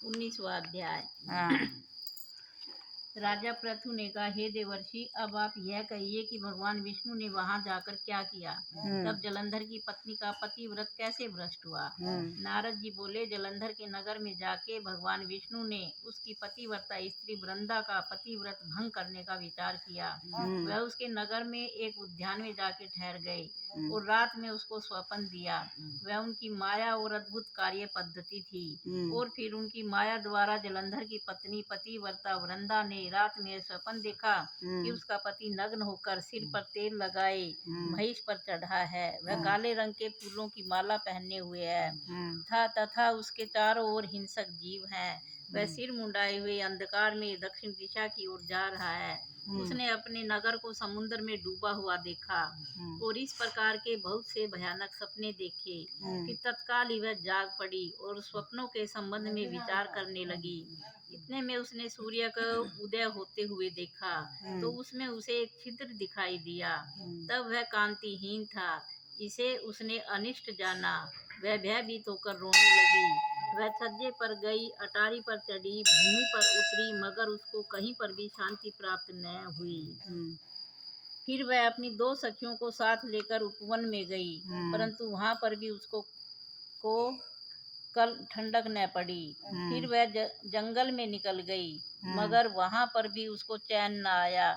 19वां अध्याय। हाँ। राजा पृथु ने कहा, हे देवर्षि, अब आप यह कहिए कि भगवान विष्णु ने वहां जाकर क्या किया। तब जलंधर की पत्नी का पतिव्रत कैसे भ्रष्ट हुआ। नारद जी बोले, जलंधर के नगर में जाके भगवान विष्णु ने उसकी पतिव्रता स्त्री वृंदा का पतिव्रत भंग करने का विचार किया। वह उसके नगर में एक उद्यान में जाके ठहर गए और रात में उसको स्वप्न दिया। वह उनकी माया और अद्भुत कार्य पद्धति थी। और फिर उनकी माया द्वारा जलंधर की पत्नी पतिव्रता वृंदा ने रात में स्वप्न देखा कि उसका पति नग्न होकर सिर पर तेल लगाए महिष पर चढ़ा है। वह काले रंग के फूलों की माला पहने हुए है तथा उसके चारों ओर हिंसक जीव हैं। वह सिर मुंडाए हुए अंधकार में दक्षिण दिशा की ओर जा रहा है। उसने अपने नगर को समुद्र में डूबा हुआ देखा और इस प्रकार के बहुत से भयानक सपने देखे कि तत्काल ही वह जाग पड़ी और स्वप्नों के संबंध में विचार करने लगी। इतने में उसने सूर्य का उदय होते हुए देखा तो उसमें उसे एक छिद्र दिखाई दिया। तब वह कांतिहीन था। इसे उसने अनिष्ट जाना। वह भयभीत होकर रोने लगी। वह छज्जे पर गई, अटारी पर चढ़ी, भूमि पर उतरी, मगर उसको कहीं पर भी शांति प्राप्त न हुई। फिर वह अपनी 2 सखियों को साथ लेकर उपवन में गई, परंतु वहां पर भी उसको कल ठंडक न पड़ी। फिर वह जंगल में निकल गई, मगर वहां पर भी उसको चैन न आया।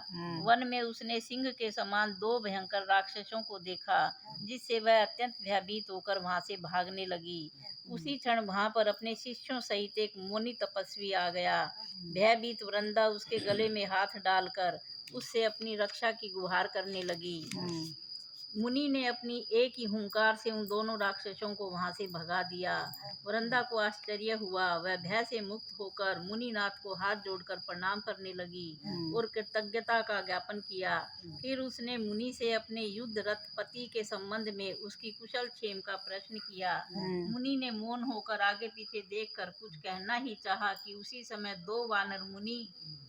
वन में उसने सिंह के समान 2 भयंकर राक्षसों को देखा, जिससे वह अत्यंत भयभीत होकर वहां से भागने लगी। उसी क्षण वहां पर अपने शिष्यों सहित एक मुनि तपस्वी आ गया। भयभीत वृंदा उसके गले में हाथ डालकर उससे अपनी रक्षा की गुहार करने लगी। मुनि ने अपनी एक ही हुंकार से उन दोनों राक्षसों को वहां से भगा दिया। वृंदा को आश्चर्य हुआ। वह भय से मुक्त होकर मुनिनाथ को हाथ जोड़कर प्रणाम करने लगी और कृतज्ञता का ज्ञापन किया। फिर उसने मुनि से अपने युद्धरत पति के संबंध में उसकी कुशल क्षेम का प्रश्न किया। मुनि ने मौन होकर आगे पीछे देखकर कुछ कहना ही चाहा कि उसी समय 2 वानर मुनि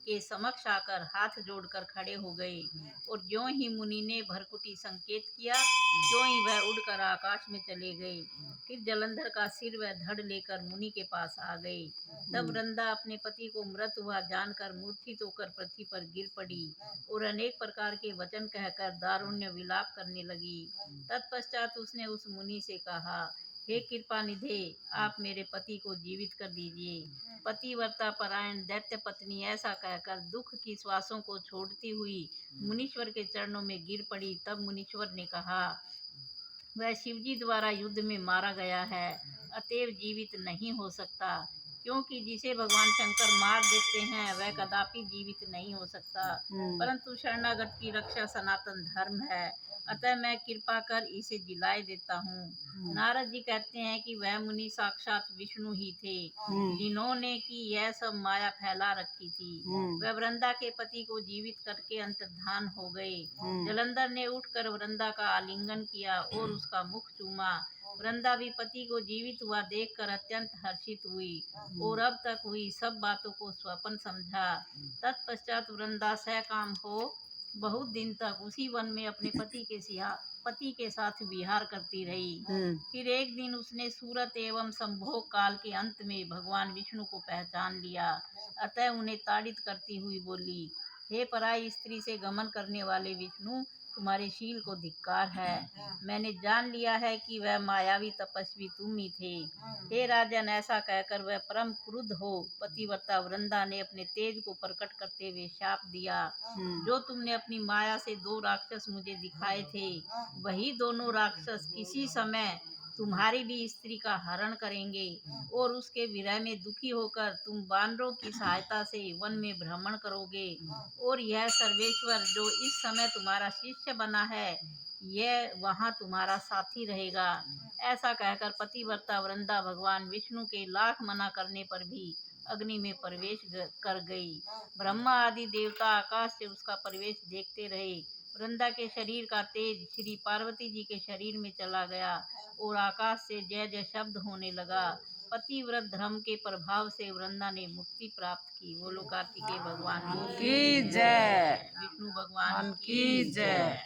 के समक्ष आकर हाथ जोड़कर खड़े हो गए और ज्यों ही मुनि ने भरकुटी संकेत किया, त्यों ही वह उड़कर आकाश में चले गए। फिर जलंधर का सिर वह धड़ लेकर मुनि के पास आ गए। तब वृंदा अपने पति को मृत हुआ जानकर मूर्छित होकर पृथ्वी पर गिर पड़ी और अनेक प्रकार के वचन कहकर दारुण्य विलाप करने लगी। तत्पश्चात उसने उस मुनि से कहा, हे कृपा निधे, आप मेरे पति को जीवित कर दीजिए। पतिव्रता परायण दैत्य पत्नी ऐसा कहकर दुख की श्वासों को छोड़ती हुई मुनीश्वर के चरणों में गिर पड़ी। तब मुनीश्वर ने कहा, वह शिवजी द्वारा युद्ध में मारा गया है, अतएव जीवित नहीं हो सकता, क्योंकि जिसे भगवान शंकर मार देते हैं वह कदापि जीवित नहीं हो सकता। परंतु शरणागत की रक्षा सनातन धर्म है, अतः मैं कृपा कर इसे जिलाए देता हूँ। नारद जी कहते हैं कि वह मुनि साक्षात विष्णु ही थे, जिन्होंने की यह सब माया फैला रखी थी। वह वृंदा के पति को जीवित करके अंतर्धान हो गए। जलंधर ने उठकर वृंदा का आलिंगन किया और उसका मुख चूमा। वृंदा भी पति को जीवित हुआ देखकर अत्यंत हर्षित हुई और अब तक हुई सब बातों को स्वप्न समझा। तत्पश्चात वृंदा सकाम हो बहुत दिन तक उसी वन में अपने पति के साथ विहार करती रही। फिर एक दिन उसने सूरत एवं संभोग काल के अंत में भगवान विष्णु को पहचान लिया। अतः उन्हें ताड़ित करती हुई बोली, हे पराई स्त्री से गमन करने वाले विष्णु, तुम्हारे शील को धिक्कार है। मैंने जान लिया है कि वह मायावी तपस्वी तुम ही थे। हे राजन, ऐसा कहकर वह परम क्रुद्ध हो पतिव्रता वृंदा ने अपने तेज को प्रकट करते हुए शाप दिया, जो तुमने अपनी माया से 2 राक्षस मुझे दिखाए थे, वही दोनों राक्षस किसी समय तुम्हारी भी स्त्री का हरण करेंगे और उसके विरह में दुखी होकर तुम वानरों की सहायता से वन में भ्रमण करोगे और यह सर्वेश्वर जो इस समय तुम्हारा शिष्य बना है, यह वहाँ तुम्हारा साथी रहेगा। ऐसा कहकर पतिव्रता वृंदा भगवान विष्णु के लाख मना करने पर भी अग्नि में प्रवेश कर गई। ब्रह्मा आदि देवता आकाश से उसका प्रवेश देखते रहे। वृंदा के शरीर का तेज श्री पार्वती जी के शरीर में चला गया और आकाश से जय जय शब्द होने लगा। पतिव्रत धर्म के प्रभाव से वृंदा ने मुक्ति प्राप्त की। बोलो कार्तिकेय भगवान की जय, विष्णु भगवान की जय।